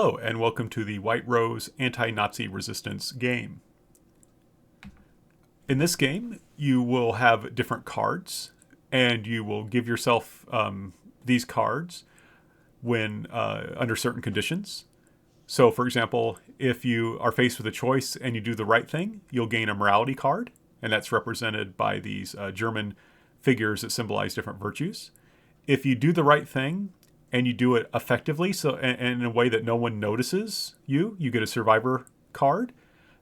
Hello, and welcome to the White Rose Anti-Nazi Resistance game. In this game, you will have different cards, and you will give yourself these cards when under certain conditions. So, for example, if you are faced with a choice and you do the right thing, you'll gain a morality card, and that's represented by these German figures that symbolize different virtues. If you do the right thing and you do it effectively, so and in a way that no one notices you, you get a survivor card,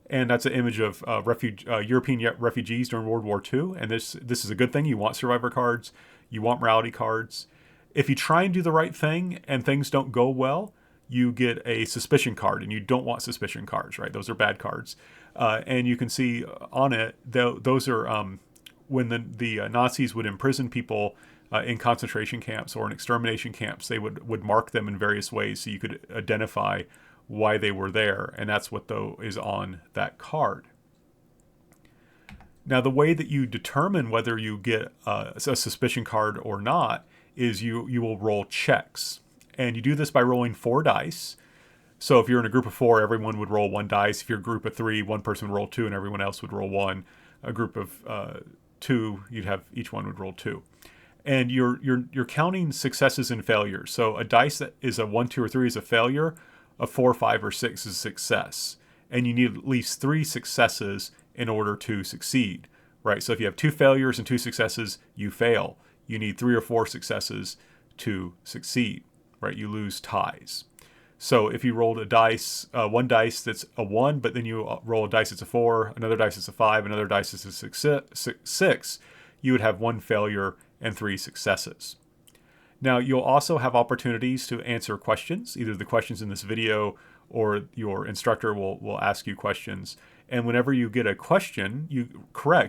and that's an image of European refugees during World War II. And this is a good thing. You want survivor cards, you want morality cards. If you try and do the right thing and things don't go well, you get a suspicion card, and you don't want suspicion cards, right? Those are bad cards. And you can see on it, those are when the Nazis would imprison people in concentration camps or in extermination camps. They would mark them in various ways so you could identify why they were there, and that's what is on that card. Now, the way that you determine whether you get a suspicion card or not is you will roll checks. And you do this by rolling 4 dice. So if you're in a group of 4, everyone would roll 1 dice. If you're a group of 3, one person would roll 2 and everyone else would roll 1. A group of 2, you'd have each one would roll 2. And you're counting successes and failures. So a dice that is a 1, 2, or 3 is a failure. A 4, 5, or 6 is a success. And you need at least 3 successes in order to succeed, right? So if you have 2 failures and 2 successes, you fail. You need 3 or 4 successes to succeed, right? You lose ties. So if you rolled a dice, 1 dice that's a 1, but then you roll a dice that's a 4, another dice that's a 5, another dice that's a 6, you would have 1 failure and 3 successes. Now, you'll also have opportunities to answer questions, either the questions in this video or your instructor will ask you questions. And whenever you get a question, you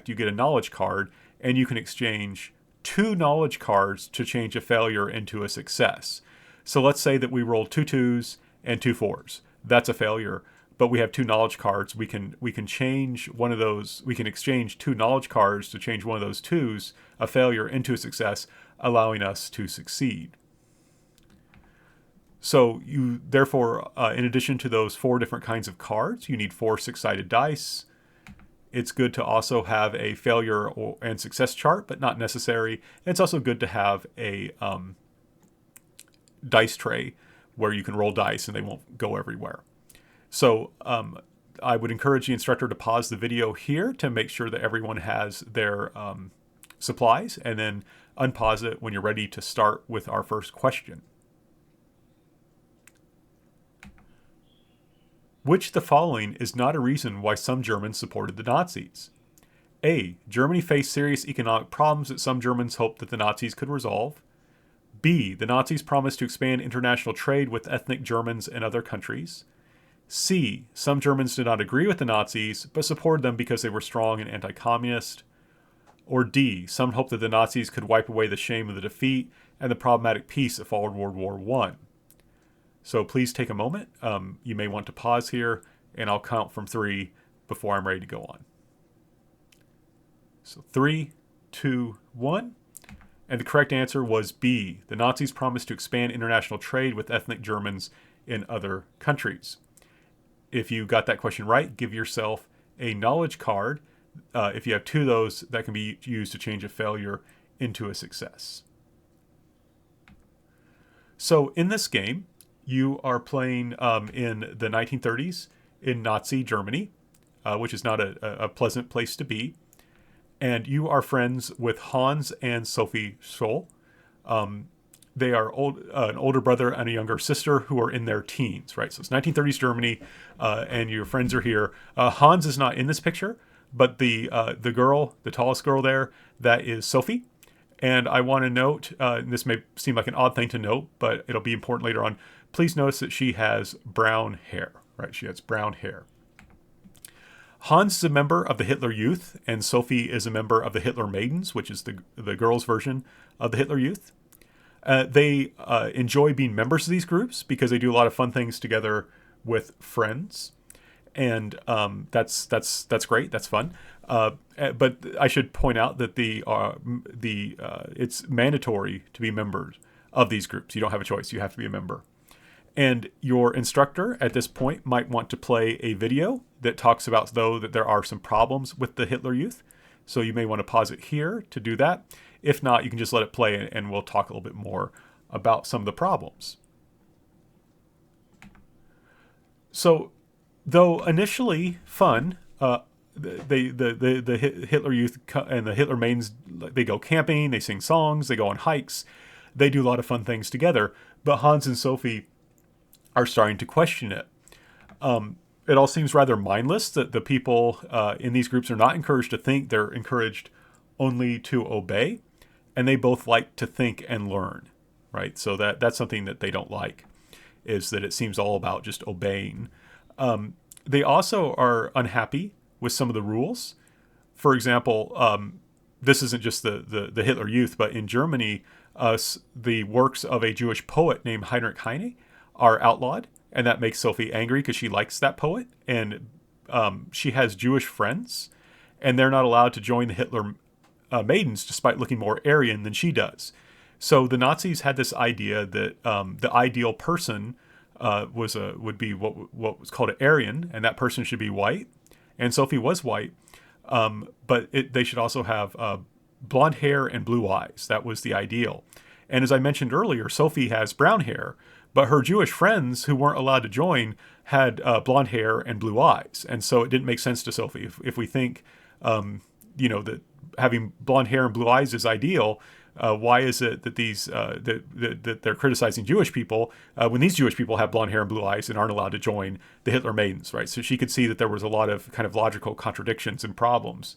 get a knowledge card, and you can exchange 2 knowledge cards to change a failure into a success. So let's say that we rolled 2 2s and 2 4s. That's a failure, but we have 2 knowledge cards. We can change one of those. We can exchange 2 knowledge cards to change one of those 2s, a failure, into a success, allowing us to succeed. So you therefore, in addition to those 4 different kinds of cards, you need 4 6-sided dice. It's good to also have a failure and success chart, but not necessary. It's also good to have a dice tray where you can roll dice and they won't go everywhere. So I would encourage the instructor to pause the video here to make sure that everyone has their supplies, and then unpause it when you're ready to start with our first question. Which of the following is not a reason why some Germans supported the Nazis? A. Germany faced serious economic problems that some Germans hoped that the Nazis could resolve. B. The Nazis promised to expand international trade with ethnic Germans and other countries. C. Some Germans did not agree with the Nazis, but supported them because they were strong and anti-communist. Or D. Some hoped that the Nazis could wipe away the shame of the defeat and the problematic peace that followed World War I. So please take a moment. You may want to pause here, and I'll count from 3 before I'm ready to go on. So 3, 2, 1. And the correct answer was B. The Nazis promised to expand international trade with ethnic Germans in other countries. If you got that question right, give yourself a knowledge card. If you have 2 of those, that can be used to change a failure into a success. So in this game, you are playing in the 1930s in Nazi Germany, which is not a pleasant place to be. And you are friends with Hans and Sophie Scholl. They are an older brother and a younger sister who are in their teens, right? So it's 1930s Germany, and your friends are here. Hans is not in this picture, but the girl, the tallest girl there, that is Sophie. And I want to note, this may seem like an odd thing to note, but it'll be important later on. Please notice that she has brown hair, right? She has brown hair. Hans is a member of the Hitler Youth, and Sophie is a member of the Hitler Maidens, which is the girls' version of the Hitler Youth. They enjoy being members of these groups because they do a lot of fun things together with friends, and that's great. That's fun. But I should point out that it's mandatory to be members of these groups. You don't have a choice. You have to be a member. And your instructor at this point might want to play a video that talks about, though, that there are some problems with the Hitler Youth. So you may want to pause it here to do that. If not, you can just let it play and we'll talk a little bit more about some of the problems. So, though initially fun, the Hitler Youth and the Hitler Maidens, they go camping, they sing songs, they go on hikes, they do a lot of fun things together. But Hans and Sophie are starting to question it. It all seems rather mindless, that the people in these groups are not encouraged to think, they're encouraged only to obey. And they both like to think and learn, right? So that's something that they don't like, is that it seems all about just obeying. They also are unhappy with some of the rules. For example, this isn't just the Hitler Youth, but in Germany, the works of a Jewish poet named Heinrich Heine are outlawed, and that makes Sophie angry because she likes that poet, and she has Jewish friends, and they're not allowed to join the Hitler Maidens despite looking more Aryan than she does. So the Nazis had this idea that the ideal person would be what was called an Aryan, and that person should be white. And Sophie was white, but they should also have blonde hair and blue eyes. That was the ideal. And as I mentioned earlier, Sophie has brown hair, but her Jewish friends who weren't allowed to join had blonde hair and blue eyes. And so it didn't make sense to Sophie. If we think, that having blonde hair and blue eyes is ideal, why is it that that they're criticizing Jewish people when these Jewish people have blonde hair and blue eyes and aren't allowed to join the Hitler Maidens, right? So she could see that there was a lot of kind of logical contradictions and problems.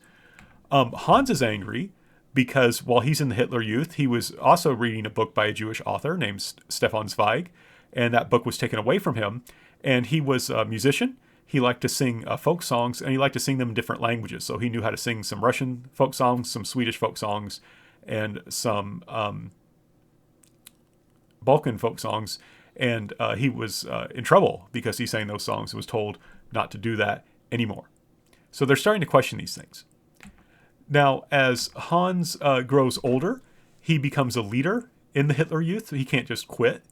Hans is angry because while he's in the Hitler Youth, he was also reading a book by a Jewish author named Stefan Zweig, and that book was taken away from him. And he was a musician. He liked to sing folk songs, and he liked to sing them in different languages. So he knew how to sing some Russian folk songs, some Swedish folk songs, and some Balkan folk songs. And he was in trouble because he sang those songs and was told not to do that anymore. So they're starting to question these things. Now, as Hans grows older, he becomes a leader in the Hitler Youth. He can't just quit.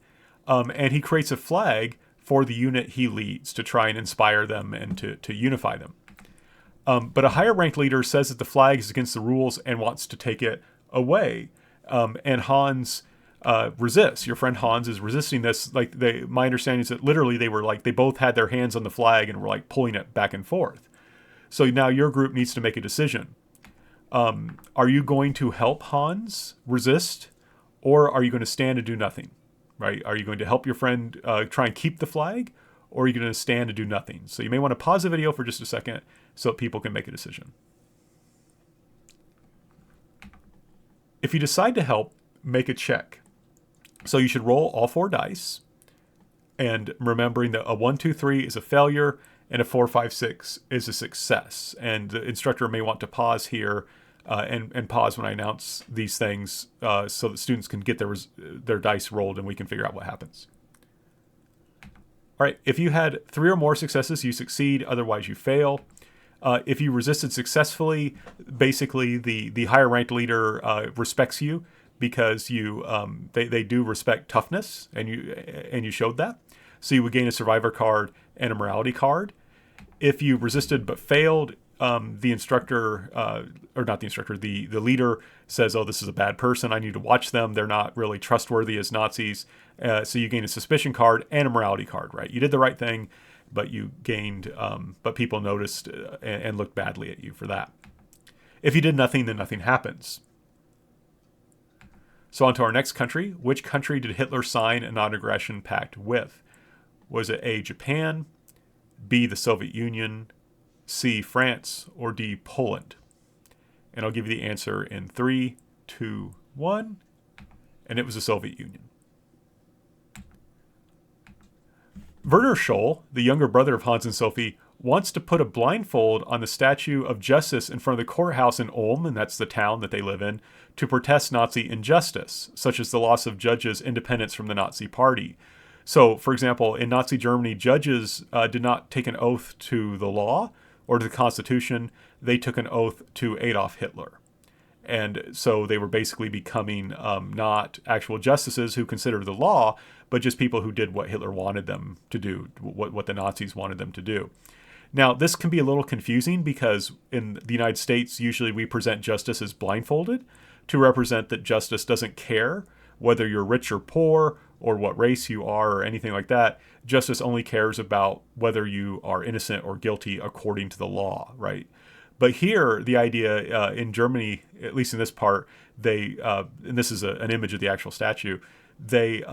And he creates a flag for the unit he leads to try and inspire them and to unify them. But a higher ranked leader says that the flag is against the rules and wants to take it away. And Hans resists. Your friend Hans is resisting this. My understanding is that literally they both had their hands on the flag and were like pulling it back and forth. So now your group needs to make a decision. Are you going to help Hans resist, or are you going to stand and do nothing? Right? Are you going to help your friend try and keep the flag, or are you going to stand and do nothing? So you may want to pause the video for just a second so that people can make a decision. If you decide to help, make a check. So you should roll all 4 dice, and remembering that a 1, 2, 3 is a failure and a 4, 5, 6 is a success. And the instructor may want to pause here and pause when I announce these things so that students can get their dice rolled and we can figure out what happens. All right, if you had 3 or more successes, you succeed, otherwise you fail. If you resisted successfully, basically the higher ranked leader respects you because they do respect toughness, and you showed that. So you would gain a survivor card and a morality card. If you resisted but failed, the instructor, or not the instructor, the leader says, oh, this is a bad person. I need to watch them. They're not really trustworthy as Nazis. So you gain a suspicion card and a morality card, right? You did the right thing, but you gained, but people noticed and looked badly at you for that. If you did nothing, then nothing happens. So on to our next country. Which country did Hitler sign a non-aggression pact with? Was it A, Japan, B, the Soviet Union, C, France, or D, Poland? And I'll give you the answer in 3, 2, 1. And it was the Soviet Union. Werner Scholl, the younger brother of Hans and Sophie, wants to put a blindfold on the Statue of Justice in front of the courthouse in Ulm, and that's the town that they live in, to protest Nazi injustice, such as the loss of judges' independence from the Nazi Party. So, for example, in Nazi Germany, judges did not take an oath to the law or to the Constitution. They took an oath to Adolf Hitler. And so they were basically becoming not actual justices who considered the law, but just people who did what Hitler wanted them to do, what the Nazis wanted them to do. Now, this can be a little confusing because in the United States, usually we present justice as blindfolded to represent that justice doesn't care whether you're rich or poor or what race you are or anything like that. Justice only cares about whether you are innocent or guilty according to the law, right? But here, the idea in Germany, at least in this part, they, and this is an image of the actual statue, they,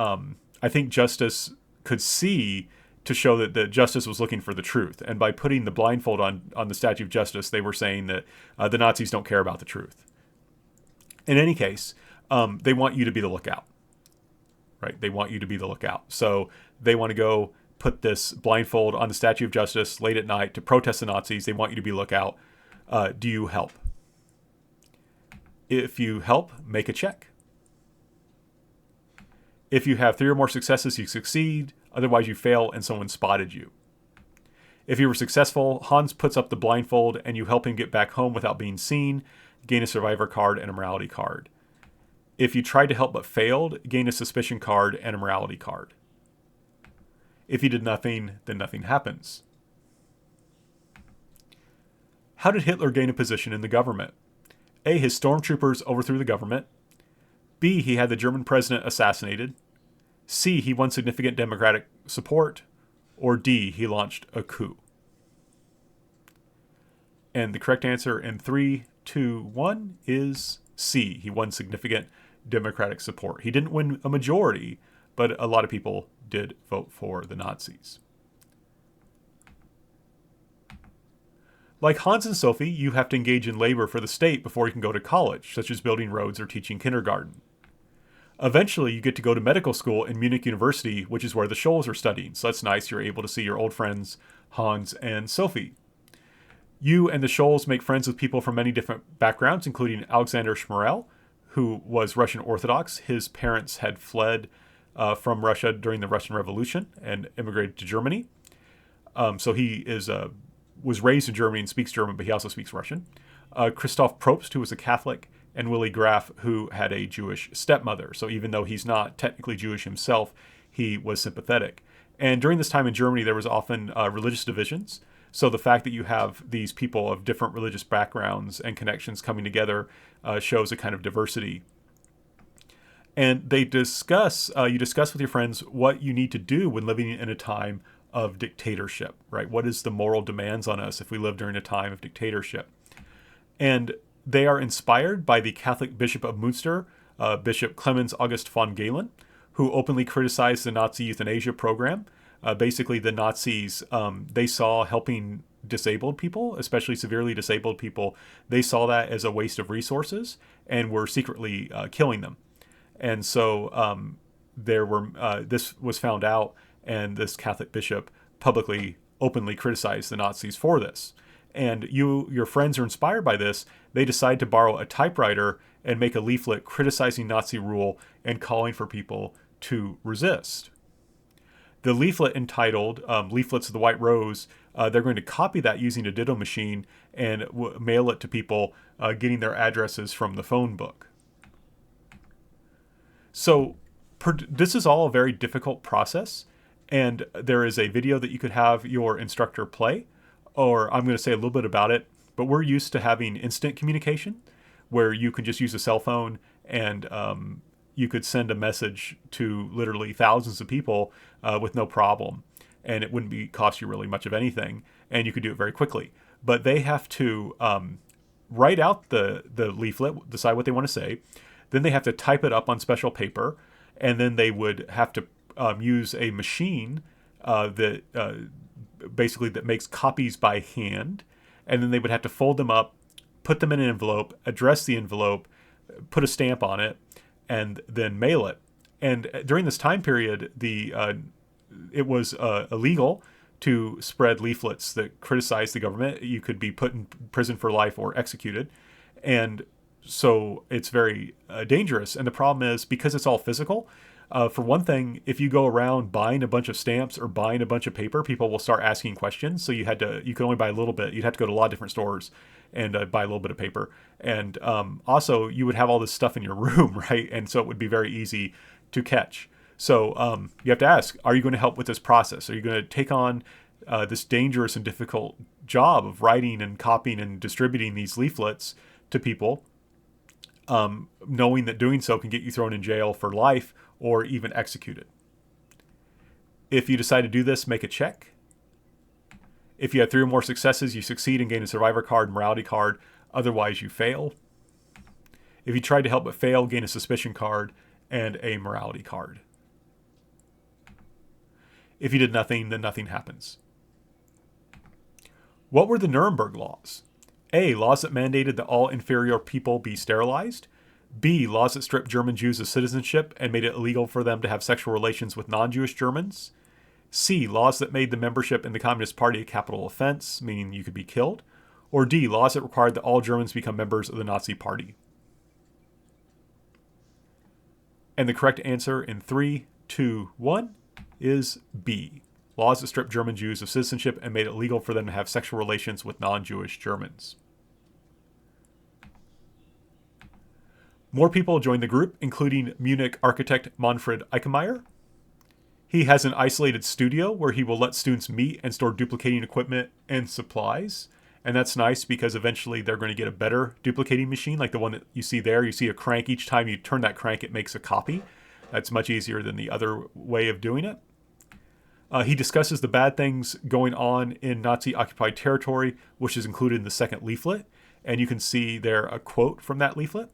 I think justice could see to show that the justice was looking for the truth. And by putting the blindfold on the Statue of Justice, they were saying that the Nazis don't care about the truth. In any case, they want you to be the lookout, right? They want you to be the lookout. So they want to go put this blindfold on the Statue of Justice late at night to protest the Nazis. They want you to be lookout. Do you help? If you help, make a check. If you have 3 or more successes, you succeed. Otherwise, you fail and someone spotted you. If you were successful, Hans puts up the blindfold and you help him get back home without being seen, gain a survivor card and a morality card. If you tried to help but failed, gain a suspicion card and a morality card. If you did nothing, then nothing happens. How did Hitler gain a position in the government? A. His stormtroopers overthrew the government. B. He had the German president assassinated. C. He won significant democratic support. Or D. He launched a coup. And the correct answer in 3, 2, 1 is C. He won significant democratic support. He didn't win a majority, but a lot of people did vote for the Nazis. Like Hans and Sophie, you have to engage in labor for the state before you can go to college, such as building roads or teaching kindergarten. Eventually, you get to go to medical school in Munich University, which is where the Scholls are studying. So that's nice. You're able to see your old friends, Hans and Sophie. You and the Scholls make friends with people from many different backgrounds, including Alexander Schmorell, who was Russian Orthodox. His parents had fled from Russia during the Russian Revolution and immigrated to Germany. So he was raised in Germany and speaks German, but he also speaks Russian. Christoph Probst, who was a Catholic, and Willy Graf, who had a Jewish stepmother. So even though he's not technically Jewish himself, he was sympathetic. And during this time in Germany, there was often religious divisions. So the fact that you have these people of different religious backgrounds and connections coming together shows a kind of diversity. And they discuss, you discuss with your friends what you need to do when living in a time of dictatorship, right? What is the moral demands on us if we live during a time of dictatorship? And they are inspired by the Catholic Bishop of Münster, Bishop Clemens August von Galen, who openly criticized the Nazi euthanasia program. Basically, the Nazis, they saw helping disabled people, especially severely disabled people, they saw that as a waste of resources and were secretly killing them. And so this was found out, and this Catholic bishop publicly, openly criticized the Nazis for this. And your friends are inspired by this. They decide to borrow a typewriter and make a leaflet criticizing Nazi rule and calling for people to resist. The leaflet entitled Leaflets of the White Rose, they're going to copy that using a ditto machine and mail it to people, getting their addresses from the phone book. So this is all a very difficult process, and there is a video that you could have your instructor play, or I'm going to say a little bit about it, but we're used to having instant communication where you can just use a cell phone and you could send a message to literally thousands of people with no problem, and it wouldn't cost you really much of anything, and you could do it very quickly. But they have to write out the leaflet, decide what they want to say, then they have to type it up on special paper, and then they would have to use a machine that makes copies by hand, and then they would have to fold them up, put them in an envelope, address the envelope, put a stamp on it, and then mail it. And during this time period, it was illegal to spread leaflets that criticized the government. You could be put in prison for life or executed. And so it's very dangerous. And the problem is, because it's all physical, for one thing, if you go around buying a bunch of stamps or buying a bunch of paper, people will start asking questions. So you could only buy a little bit. You'd have to go to a lot of different stores and buy a little bit of paper. And also, you would have all this stuff in your room, right? And so it would be very easy to catch. So you have to ask, are you going to help with this process? Are you going to take on this dangerous and difficult job of writing and copying and distributing these leaflets to people, knowing that doing so can get you thrown in jail for life or even executed? If you decide to do this, make a check. If you have 3 or more successes, you succeed and gain a survivor card and morality card. Otherwise, you fail. If you tried to help but fail, gain a suspicion card and a morality card. If you did nothing, then nothing happens. What were the Nuremberg laws? A. Laws that mandated that all inferior people be sterilized. B. Laws that stripped German Jews of citizenship and made it illegal for them to have sexual relations with non-Jewish Germans. C. Laws that made the membership in the Communist Party a capital offense, meaning you could be killed. Or D. Laws that required that all Germans become members of the Nazi Party. And the correct answer in 3, 2, 1 is B. Laws that stripped German Jews of citizenship and made it illegal for them to have sexual relations with non-Jewish Germans. More people joined the group, including Munich architect Manfred Eichemeyer. He has an isolated studio where he will let students meet and store duplicating equipment and supplies. And that's nice because eventually they're going to get a better duplicating machine, like the one that you see there. You see a crank. Each time you turn that crank, it makes a copy. That's much easier than the other way of doing it. He discusses the bad things going on in Nazi-occupied territory, which is included in the second leaflet. And you can see there a quote from that leaflet.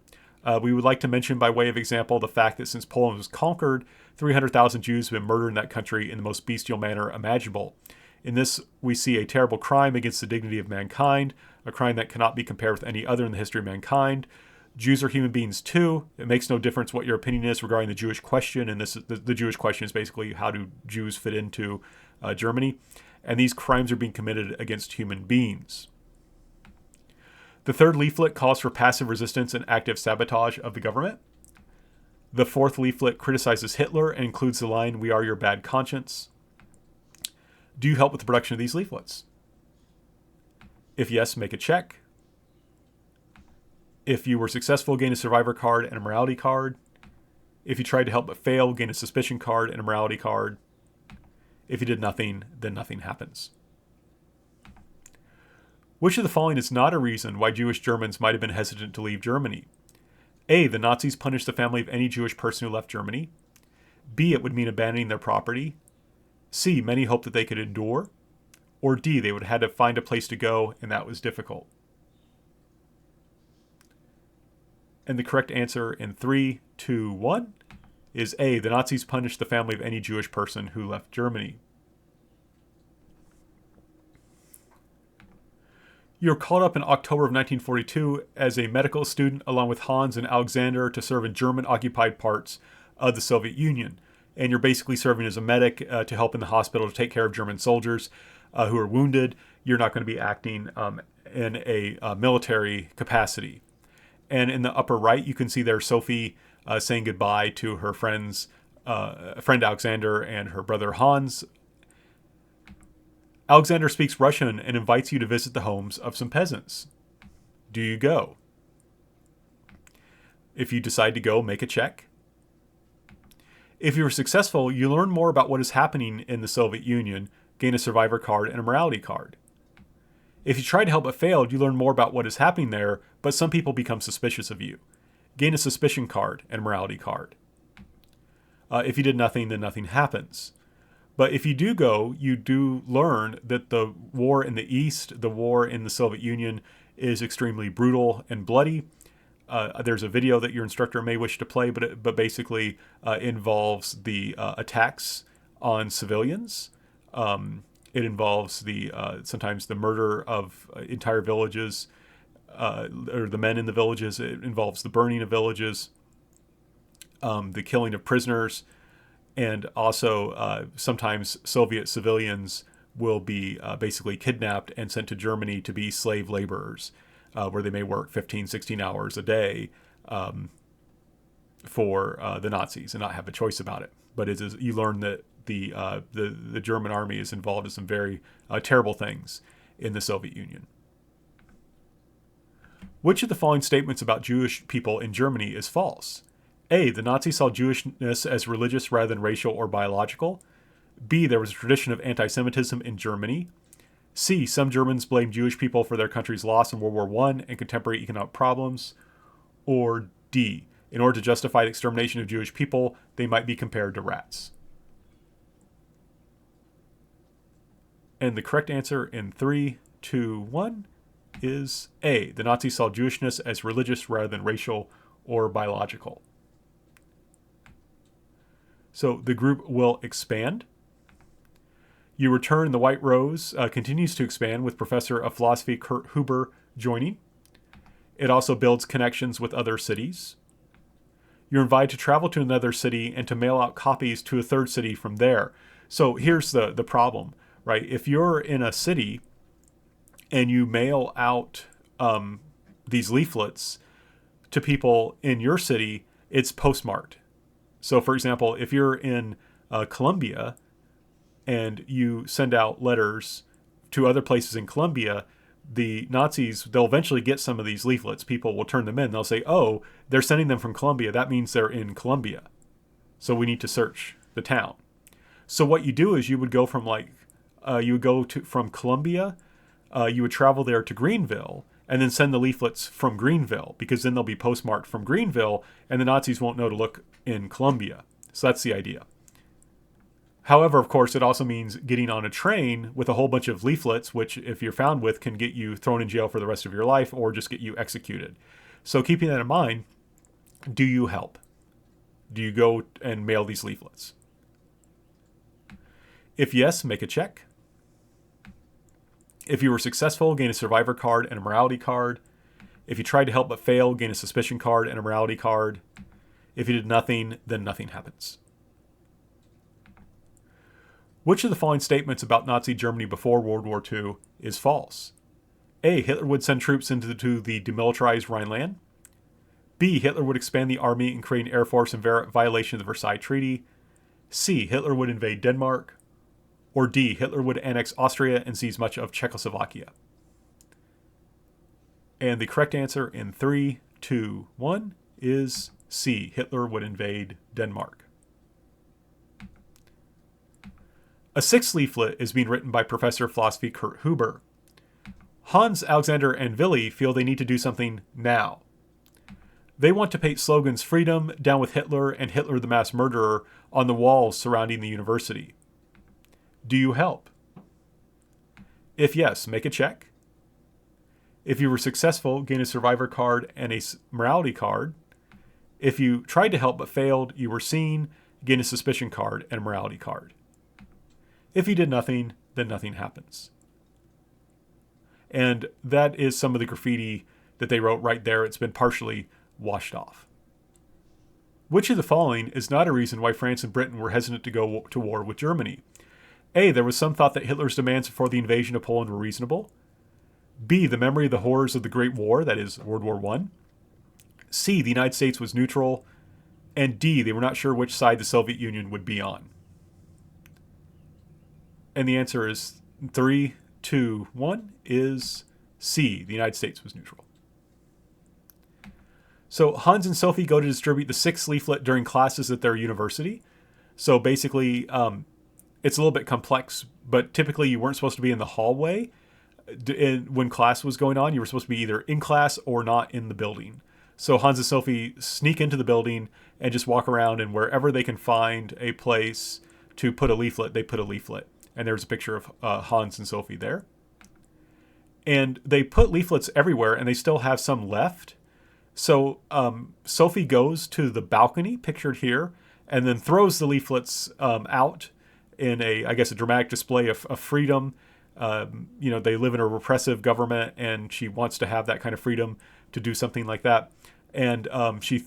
We would like to mention, by way of example, the fact that since Poland was conquered, 300,000 Jews have been murdered in that country in the most bestial manner imaginable. In this, we see a terrible crime against the dignity of mankind, a crime that cannot be compared with any other in the history of mankind. Jews are human beings too. It makes no difference what your opinion is regarding the Jewish question, and the Jewish question is basically how do Jews fit into Germany, and these crimes are being committed against human beings. The third leaflet calls for passive resistance and active sabotage of the government. The fourth leaflet criticizes Hitler and includes the line, "We are your bad conscience." Do you help with the production of these leaflets? If yes, make a check. If you were successful, gain a survivor card and a morality card. If you tried to help but fail, gain a suspicion card and a morality card. If you did nothing, then nothing happens. Which of the following is not a reason why Jewish Germans might have been hesitant to leave Germany? A. The Nazis punished the family of any Jewish person who left Germany. B. It would mean abandoning their property. C. Many hoped that they could endure. Or D. They would have had to find a place to go, and that was difficult. And the correct answer in 3, 2, 1 is A. The Nazis punished the family of any Jewish person who left Germany. You're called up in October of 1942 as a medical student along with Hans and Alexander to serve in German-occupied parts of the Soviet Union. And you're basically serving as a medic to help in the hospital to take care of German soldiers who are wounded. You're not going to be acting in a military capacity. And in the upper right, you can see there Sophie saying goodbye to her friend Alexander and her brother Hans. Alexander speaks Russian and invites you to visit the homes of some peasants. Do you go? If you decide to go, make a check. If you are successful, you learn more about what is happening in the Soviet Union, gain a survivor card and a morality card. If you try to help but failed, you learn more about what is happening there, but some people become suspicious of you. Gain a suspicion card and a morality card. If you did nothing, then nothing happens. But if you do go, you do learn that the war in the East, the war in the Soviet Union, is extremely brutal and bloody. There's a video that your instructor may wish to play, but basically involves the attacks on civilians. It involves sometimes the murder of entire villages, or the men in the villages. It involves the burning of villages, the killing of prisoners, and also sometimes Soviet civilians will be basically kidnapped and sent to Germany to be slave laborers, where they may work 15, 16 hours a day for the Nazis and not have a choice about it. But you learn that the German army is involved in some very terrible things in the Soviet Union. Which of the following statements about Jewish people in Germany is false? A, the Nazis saw Jewishness as religious rather than racial or biological. B, there was a tradition of anti-Semitism in Germany. C, some Germans blamed Jewish people for their country's loss in World War I and contemporary economic problems. Or D, in order to justify the extermination of Jewish people, they might be compared to rats. And the correct answer in 3, 2, 1 is A. The Nazis saw Jewishness as religious rather than racial or biological. So the group will expand. You return. The White Rose continues to expand with Professor of Philosophy Kurt Huber joining. It also builds connections with other cities. You're invited to travel to another city and to mail out copies to a third city from there. So here's the problem, right? If you're in a city and you mail out these leaflets to people in your city, it's postmarked. So, for example, if you're in Colombia and you send out letters to other places in Colombia, the Nazis, they'll eventually get some of these leaflets. People will turn them in. They'll say, oh, they're sending them from Colombia. That means they're in Colombia. So we need to search the town. So what you do is you would go from from Colombia, you would travel there to Greenville and then send the leaflets from Greenville, because then they'll be postmarked from Greenville and the Nazis won't know to look in Colombia. So that's the idea. However, of course, it also means getting on a train with a whole bunch of leaflets, which if you're found with can get you thrown in jail for the rest of your life or just get you executed. So keeping that in mind, do you help? Do you go and mail these leaflets? If yes, make a check. If you were successful, gain a survivor card and a morality card. If you tried to help but failed, gain a suspicion card and a morality card. If you did nothing, then nothing happens. Which of the following statements about Nazi Germany before World War II is false? A, Hitler would send troops into the demilitarized Rhineland. B, Hitler would expand the army and create an air force in violation of the Versailles Treaty. C, Hitler would invade Denmark. Or D, Hitler would annex Austria and seize much of Czechoslovakia. And the correct answer in 3, 2, 1 is C, Hitler would invade Denmark. A sixth leaflet is being written by Professor of Philosophy Kurt Huber. Hans, Alexander, and Willy feel they need to do something now. They want to paint slogans "Freedom," "Down with Hitler," and "Hitler the Mass Murderer" on the walls surrounding the university. Do you help? If yes, make a check. If you were successful, gain a survivor card and a morality card. If you tried to help but failed, you were seen, gain a suspicion card and a morality card. If you did nothing, then nothing happens. And that is some of the graffiti that they wrote right there. It's been partially washed off. Which of the following is not a reason why France and Britain were hesitant to go to war with Germany? A, there was some thought that Hitler's demands before the invasion of Poland were reasonable. B, the memory of the horrors of the Great War, that is, World War I. C, the United States was neutral. And D, they were not sure which side the Soviet Union would be on. And the answer is 3, 2, 1 is C, the United States was neutral. So Hans and Sophie go to distribute the sixth leaflet during classes at their university. So basically, it's a little bit complex, but typically you weren't supposed to be in the hallway when class was going on. You were supposed to be either in class or not in the building. So Hans and Sophie sneak into the building and just walk around, and wherever they can find a place to put a leaflet, they put a leaflet. And there's a picture of Hans and Sophie there. And they put leaflets everywhere, and they still have some left. So Sophie goes to the balcony, pictured here, and then throws the leaflets out in a dramatic display of freedom. They live in a repressive government, and she wants to have that kind of freedom to do something like that. And she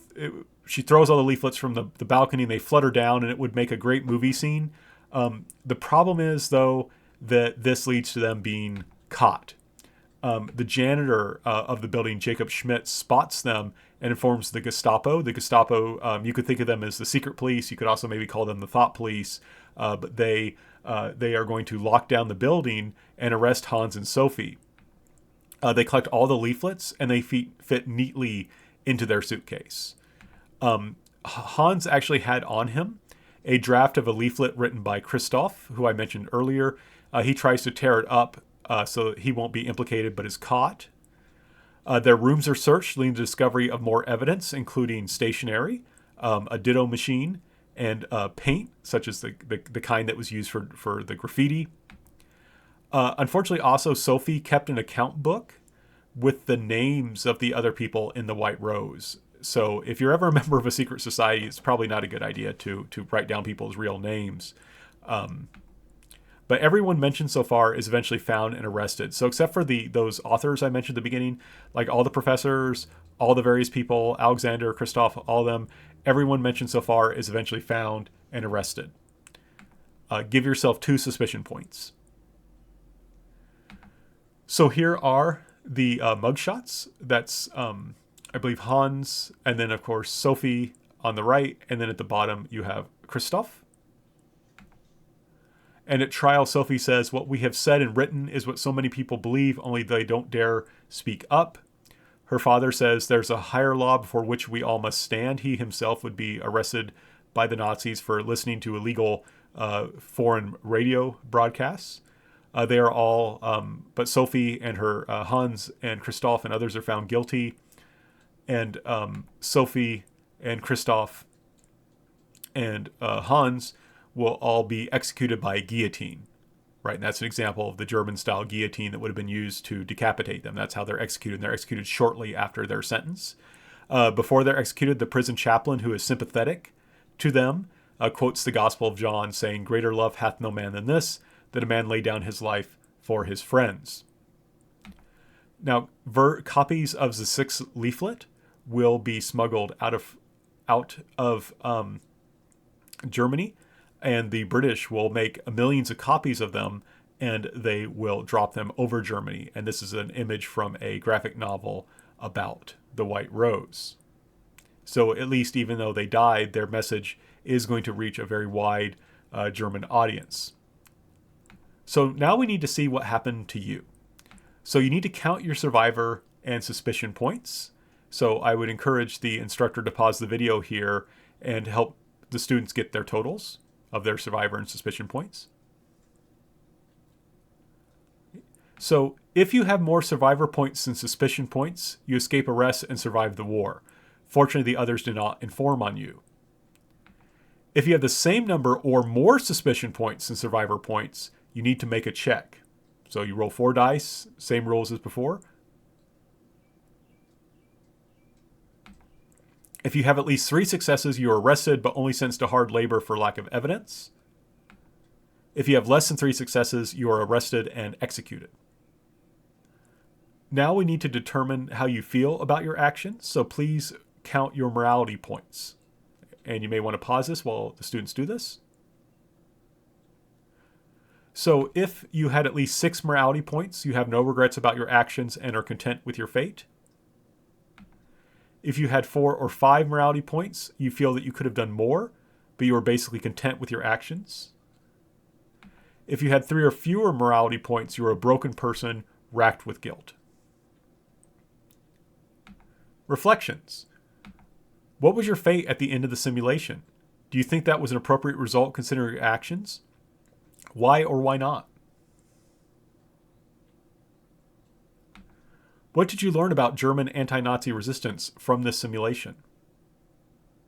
throws all the leaflets from the balcony, and they flutter down, and it would make a great movie scene. The problem is, though, that this leads to them being caught. The janitor of the building, Jacob Schmidt, spots them and informs the Gestapo. The Gestapo, you could think of them as the secret police. You could also maybe call them the thought police. But they are going to lock down the building and arrest Hans and Sophie. They collect all the leaflets, and they fit neatly into their suitcase. Hans actually had on him a draft of a leaflet written by Christoph, who I mentioned earlier. He tries to tear it up so that he won't be implicated but is caught. Their rooms are searched, leading to the discovery of more evidence, including stationery, a ditto machine, and paint, such as the kind that was used for the graffiti. Unfortunately, also, Sophie kept an account book with the names of the other people in the White Rose. So if you're ever a member of a secret society, it's probably not a good idea to write down people's real names. But everyone mentioned so far is eventually found and arrested. So except for those authors I mentioned at the beginning, like all the professors, all the various people, Alexander, Christoph, all of them, everyone mentioned so far is eventually found and arrested. Give yourself 2 suspicion points. So here are the mugshots. That's, I believe, Hans, and then, of course, Sophie on the right, and then at the bottom you have Christoph. And at trial, Sophie says, "What we have said and written is what so many people believe, only they don't dare speak up." Her father says, "There's a higher law before which we all must stand." He himself would be arrested by the Nazis for listening to illegal foreign radio broadcasts. They are all, but Sophie and her Hans and Christoph and others are found guilty. And Sophie and Christoph and Hans will all be executed by guillotine, right? And that's an example of the German-style guillotine that would have been used to decapitate them. That's how they're executed. And they're executed shortly after their sentence. Before they're executed, the prison chaplain, who is sympathetic to them, quotes the Gospel of John, saying, "Greater love hath no man than this, that a man lay down his life for his friends." Now, copies of the 6th leaflet will be smuggled out of Germany, and the British will make millions of copies of them, and they will drop them over Germany. And this is an image from a graphic novel about the White Rose. So at least, even though they died, their message is going to reach a very wide German audience. So now we need to see what happened to you. So you need to count your survivor and suspicion points. So I would encourage the instructor to pause the video here and help the students get their totals of their survivor and suspicion points. So if you have more survivor points than suspicion points, you escape arrest and survive the war. Fortunately, the others do not inform on you. If you have the same number or more suspicion points than survivor points, you need to make a check. So you roll 4 dice, same rules as before. If you have at least 3 successes, you are arrested but only sentenced to hard labor for lack of evidence. If you have less than 3 successes, you are arrested and executed. Now we need to determine how you feel about your actions, so please count your morality points. And you may want to pause this while the students do this. So if you had at least 6 morality points, you have no regrets about your actions and are content with your fate. If you had 4 or 5 morality points, you feel that you could have done more, but you are basically content with your actions. If you had 3 or fewer morality points, you are a broken person racked with guilt. Reflections. What was your fate at the end of the simulation? Do you think that was an appropriate result considering your actions? Why or why not? What did you learn about German anti-Nazi resistance from this simulation?